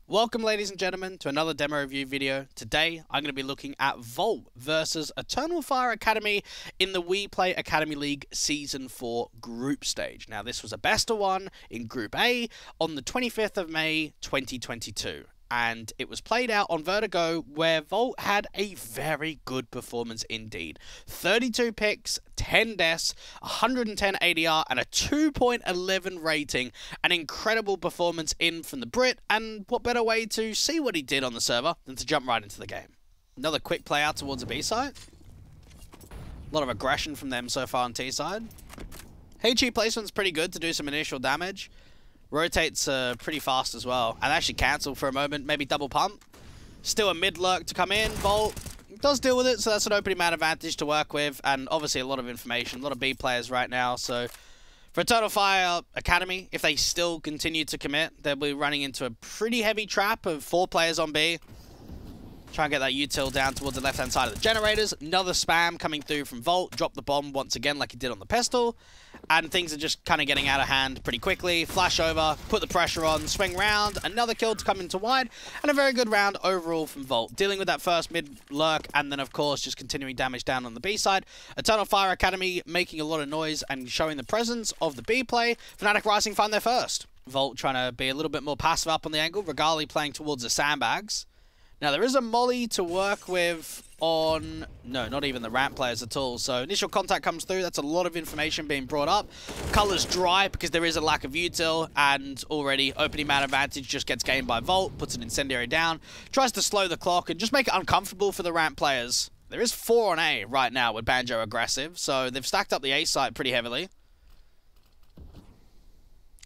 Welcome, ladies and gentlemen, to another demo review video. Today, I'm going to be looking at Volt versus Eternal Fire Academy in the WePlay Academy League Season 4 group stage. Now, this was a best of one in Group A on the 25th of May, 2022. And it was played out on Vertigo, where Volt had a very good performance indeed. 32 picks, 10 deaths, 110 ADR, and a 2.11 rating. An incredible performance in from the Brit, and what better way to see what he did on the server than to jump right into the game. Another quick play out towards the B side. A lot of aggression from them so far on T side. HE placement's pretty good to do some initial damage. Rotates pretty fast as well. And actually cancel for a moment. Maybe double pump. Still a mid lurk to come in. Volt does deal with it, so that's an opening man advantage to work with. And obviously a lot of information. A lot of B players right now. So for Eternal Fire Academy, if they still continue to commit, they'll be running into a pretty heavy trap of 4 players on B. Try and get that util down towards the left-hand side of the generators. Another spam coming through from Volt. Drop the bomb once again like he did on the pistol. And things are just kind of getting out of hand pretty quickly. Flash over, put the pressure on, swing round. Another kill to come into wide. And a very good round overall from Volt. Dealing with that first mid lurk and then, of course, just continuing damage down on the B side. Eternal Fire Academy making a lot of noise and showing the presence of the B play. Fnatic Rising find their first. Volt trying to be a little bit more passive up on the angle. Regali playing towards the sandbags. Now, there is a molly to work with on... No, not even the ramp players at all. So, initial contact comes through. That's a lot of information being brought up. Colors dry because there is a lack of util. And already, opening man advantage just gets gained by Volt. Puts an incendiary down. Tries to slow the clock and just make it uncomfortable for the ramp players. There is 4 on A right now with Banjo aggressive. So, they've stacked up the A site pretty heavily.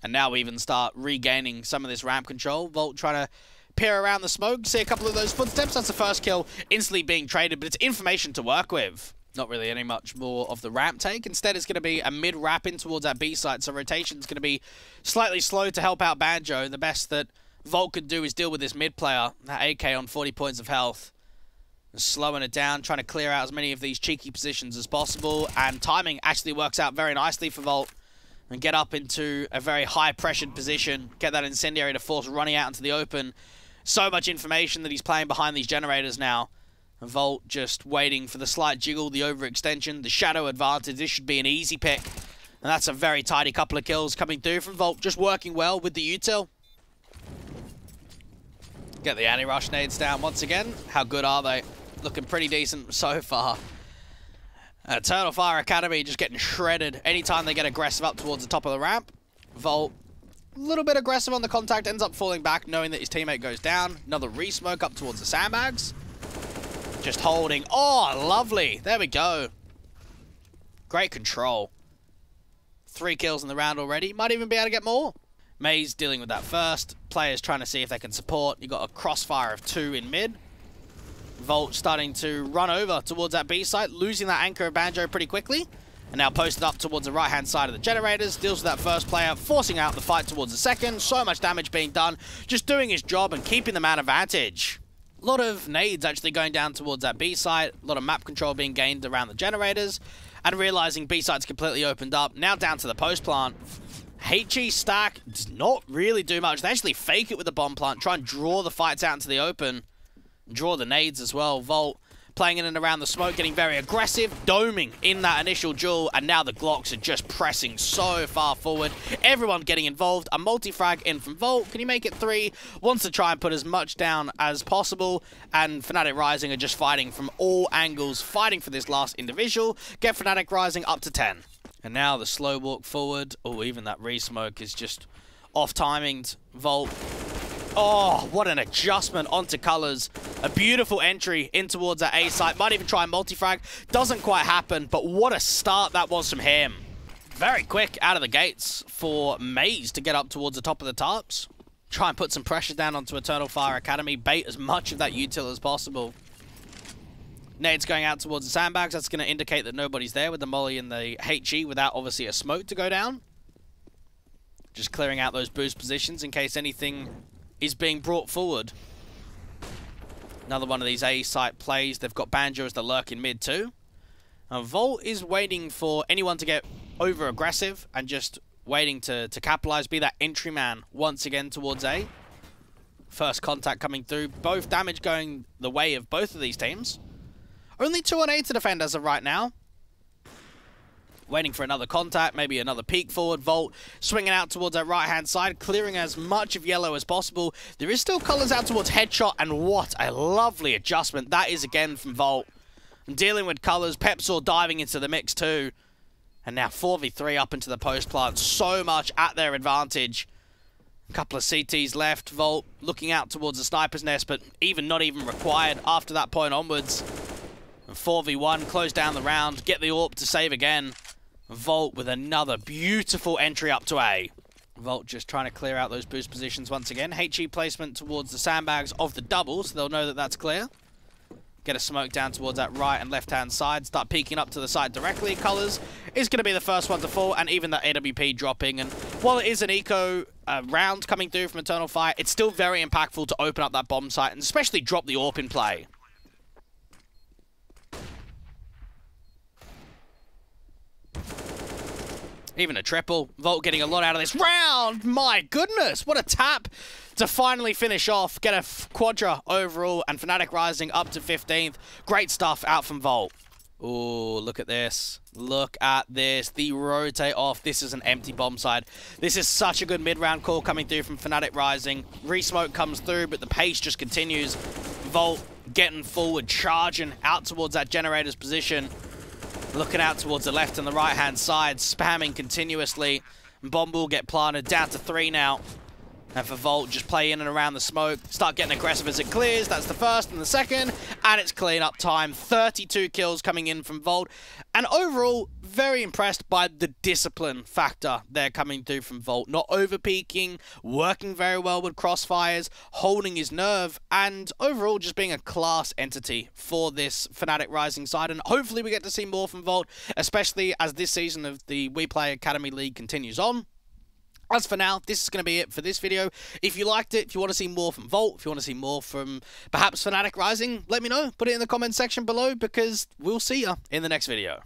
And now we even start regaining some of this ramp control. Volt trying to peer around the smoke, see a couple of those footsteps. That's the first kill instantly being traded, but it's information to work with. Not really any much more of the ramp take. Instead, it's going to be a mid wrap in towards that B site, so rotation's going to be slightly slow to help out Banjo. The best that Volt could do is deal with this mid player, that AK on 40 points of health. Slowing it down, trying to clear out as many of these cheeky positions as possible, and timing actually works out very nicely for Volt. And get up into a very high-pressured position, get that incendiary to force running out into the open. So much information that he's playing behind these generators now. And Volt just waiting for the slight jiggle, the overextension, the shadow advantage. This should be an easy pick. And that's a very tidy couple of kills coming through from Volt. Just working well with the util. Get the anti-rush nades down once again. How good are they? Looking pretty decent so far. Eternal Fire Academy just getting shredded anytime they get aggressive up towards the top of the ramp. Volt, a little bit aggressive on the contact, ends up falling back knowing that his teammate goes down. Another re-smoke up towards the sandbags. Just holding. Oh, lovely. There we go. Great control. 3 kills in the round already. Might even be able to get more. Maze dealing with that first. Players trying to see if they can support. You got a crossfire of 2 in mid. Volt starting to run over towards that B site, losing that anchor of Banjo pretty quickly. And now posted up towards the right-hand side of the generators. Deals with that first player, forcing out the fight towards the second. So much damage being done. Just doing his job and keeping the man advantage. A lot of nades actually going down towards that B site. A lot of map control being gained around the generators. And realizing B site's completely opened up. Now down to the post plant. HE stack does not really do much. They actually fake it with the bomb plant. Try and draw the fights out into the open. Draw the nades as well. Volt playing in and around the smoke, getting very aggressive, doming in that initial duel, and now the Glocks are just pressing so far forward. Everyone getting involved. A multi-frag in from Volt. Can he make it 3? Wants to try and put as much down as possible, and Fnatic Rising are just fighting from all angles, fighting for this last individual. Get Fnatic Rising up to 10. And now the slow walk forward. Oh, even that re-smoke is just off-timinged. Volt. Oh, what an adjustment onto colors. A beautiful entry in towards that A site. Might even try a multi-frag. Doesn't quite happen, but what a start that was from him. Very quick out of the gates for Maze to get up towards the top of the tarps. Try and put some pressure down onto Eternal Fire Academy. Bait as much of that util as possible. Nades going out towards the sandbags. That's going to indicate that nobody's there with the molly and the HE without obviously a smoke to go down. Just clearing out those boost positions in case anything is being brought forward. Another one of these A site plays. They've got Banjo as the lurk in mid too. And Volt is waiting for anyone to get over aggressive and just waiting to capitalize, be that entry man once again towards A. First contact coming through. Both damage going the way of both of these teams. Only 2 on 8 to defend as of right now. Waiting for another contact, maybe another peek forward. Volt swinging out towards that right-hand side, clearing as much of yellow as possible. There is still colors out towards headshot, and what a lovely adjustment that is again from Volt. And dealing with colors, Pepsor diving into the mix too. And now 4v3 up into the post plant. So much at their advantage. A couple of CTs left. Volt looking out towards the sniper's nest, but not even required after that point onwards. And 4v1, close down the round, get the AWP to save again. Volt with another beautiful entry up to A. Volt just trying to clear out those boost positions once again. HE placement towards the sandbags of the double, so they'll know that that's clear. Get a smoke down towards that right and left-hand side. Start peeking up to the side directly. Colors is going to be the first one to fall, and even that AWP dropping. And while it is an eco round coming through from Eternal Fire, it's still very impactful to open up that bomb site and especially drop the AWP in play. Even a triple. Volt getting a lot out of this round. My goodness, what a tap to finally finish off. Get a quadra overall, and fnatic rising up to 15th. Great stuff out from Volt. Oh, look at this. Look at this. The rotate off. This is an empty bomb side. This is such a good mid-round call coming through from fnatic rising. Resmoke comes through, but the pace just continues. Volt getting forward, charging out towards that generator's position. Looking out towards the left and the right-hand side, spamming continuously. Bomb will get planted, down to 3 now. And for Volt, just play in and around the smoke. Start getting aggressive as it clears. That's the first and the second. And it's clean-up time. 32 kills coming in from Volt. And overall, very impressed by the discipline factor there coming through from Volt. Not over-peaking, working very well with crossfires, holding his nerve, and overall just being a class entity for this fnatic rising side. And hopefully we get to see more from Volt, especially as this season of the WePlay Academy League continues on. As for now, this is going to be it for this video. If you liked it, if you want to see more from Volt, if you want to see more from perhaps fnatic rising, let me know. Put it in the comment section below, because we'll see ya in the next video.